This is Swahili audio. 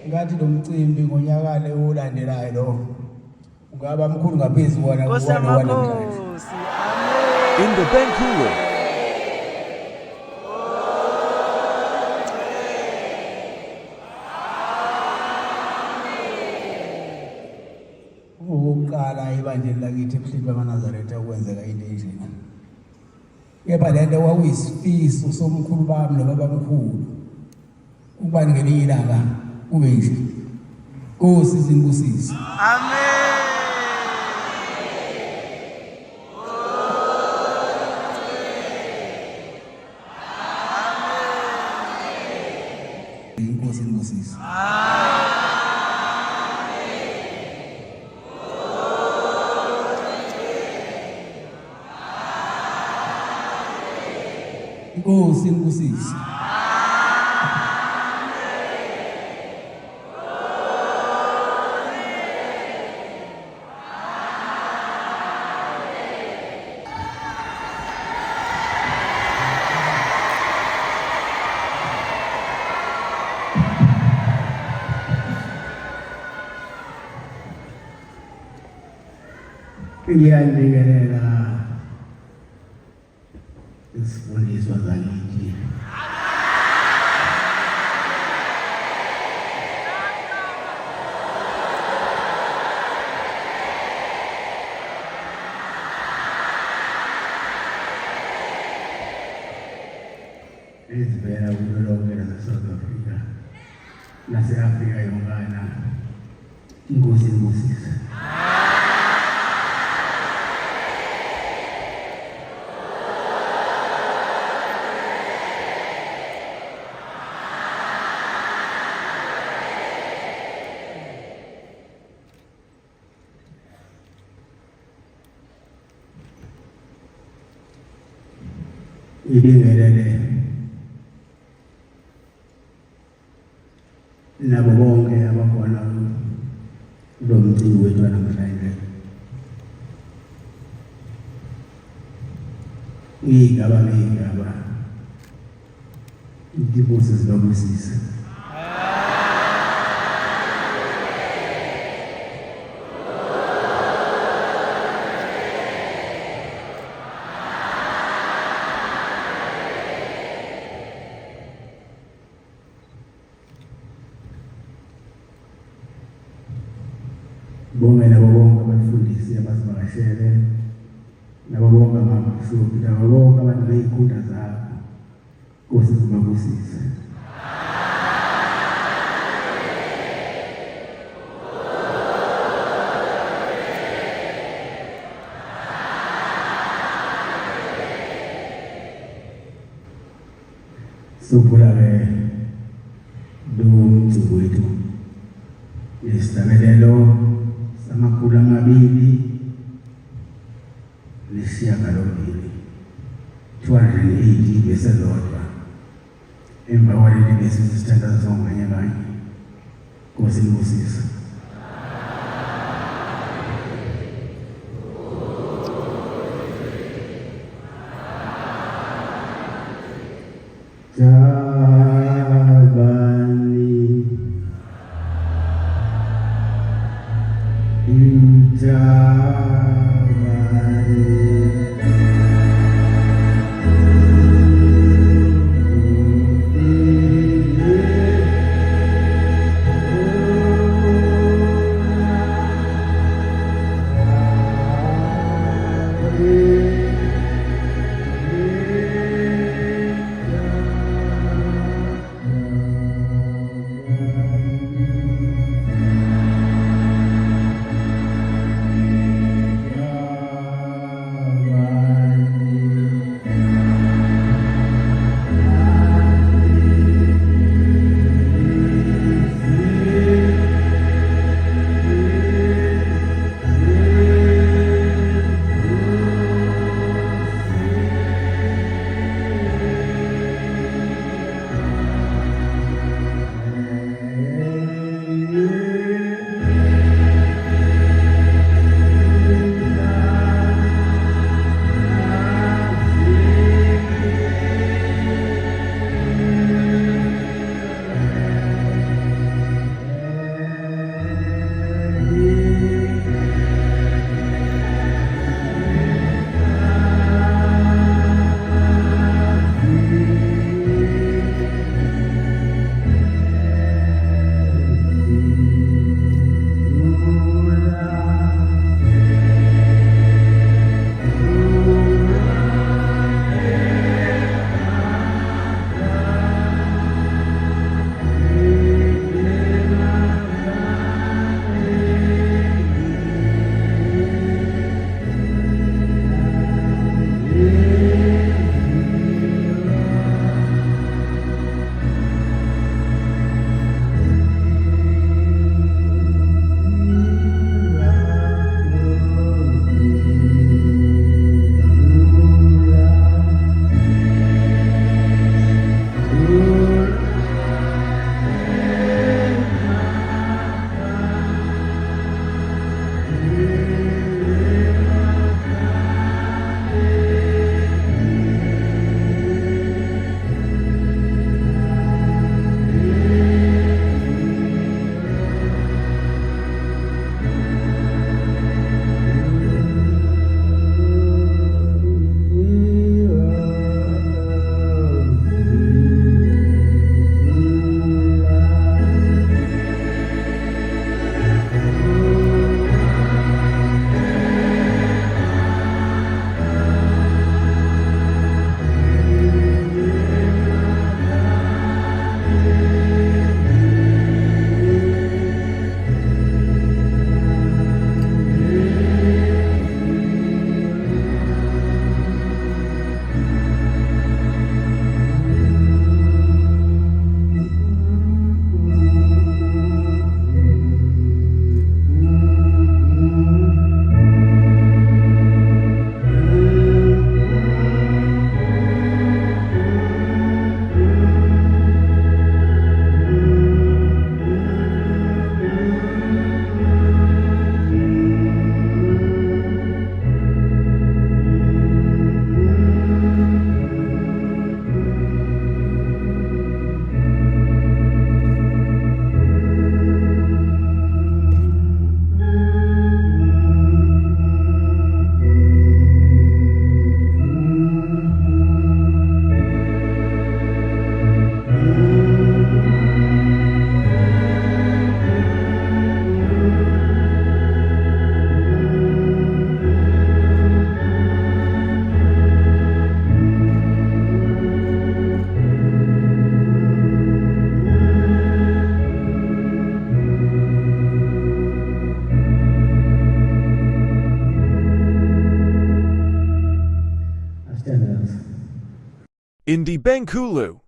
ngathi lo mcimbi ngonyakane olandelayo lo ungaba mkhulu ngaphezulu wona Nkosi. Amen. In the Vancouver, ukuqala ibandla lakithi ebuhliphi bamaNazaretha ukwenzeka into enjena. Kepha lento kwakuyisifiso somkhulu bami nobabamkhulu ukuba ngelinye ilanga kube nje. Nkosi zinibusise. Amen. Inkosi zinibusise. Inkosi zinibusise. Ngiyanikezela isifundiswa zakithi. Ezivela kulo lonke lase-South Africa nase-Afrika yonkana. Inkosi inibusise. Ibingelele nabo bonke abakhona kulo mcimbi wethu namhlanje. Ngigaba inkosi zinibusise. Bonke nabo bonke abafundisi abasivakashele nabo bonke ababishophi nabo bonke abantu beyikhunda zabo. Nkosi zinibusise. Sukula-ke lo mcimbi wethu nesibonelelo samakhulu 280 280 bese lodwa emva kwaleli bese sithatha zonke kanye. Nkosi inibusise. Jabani 12. Indi Benkulu.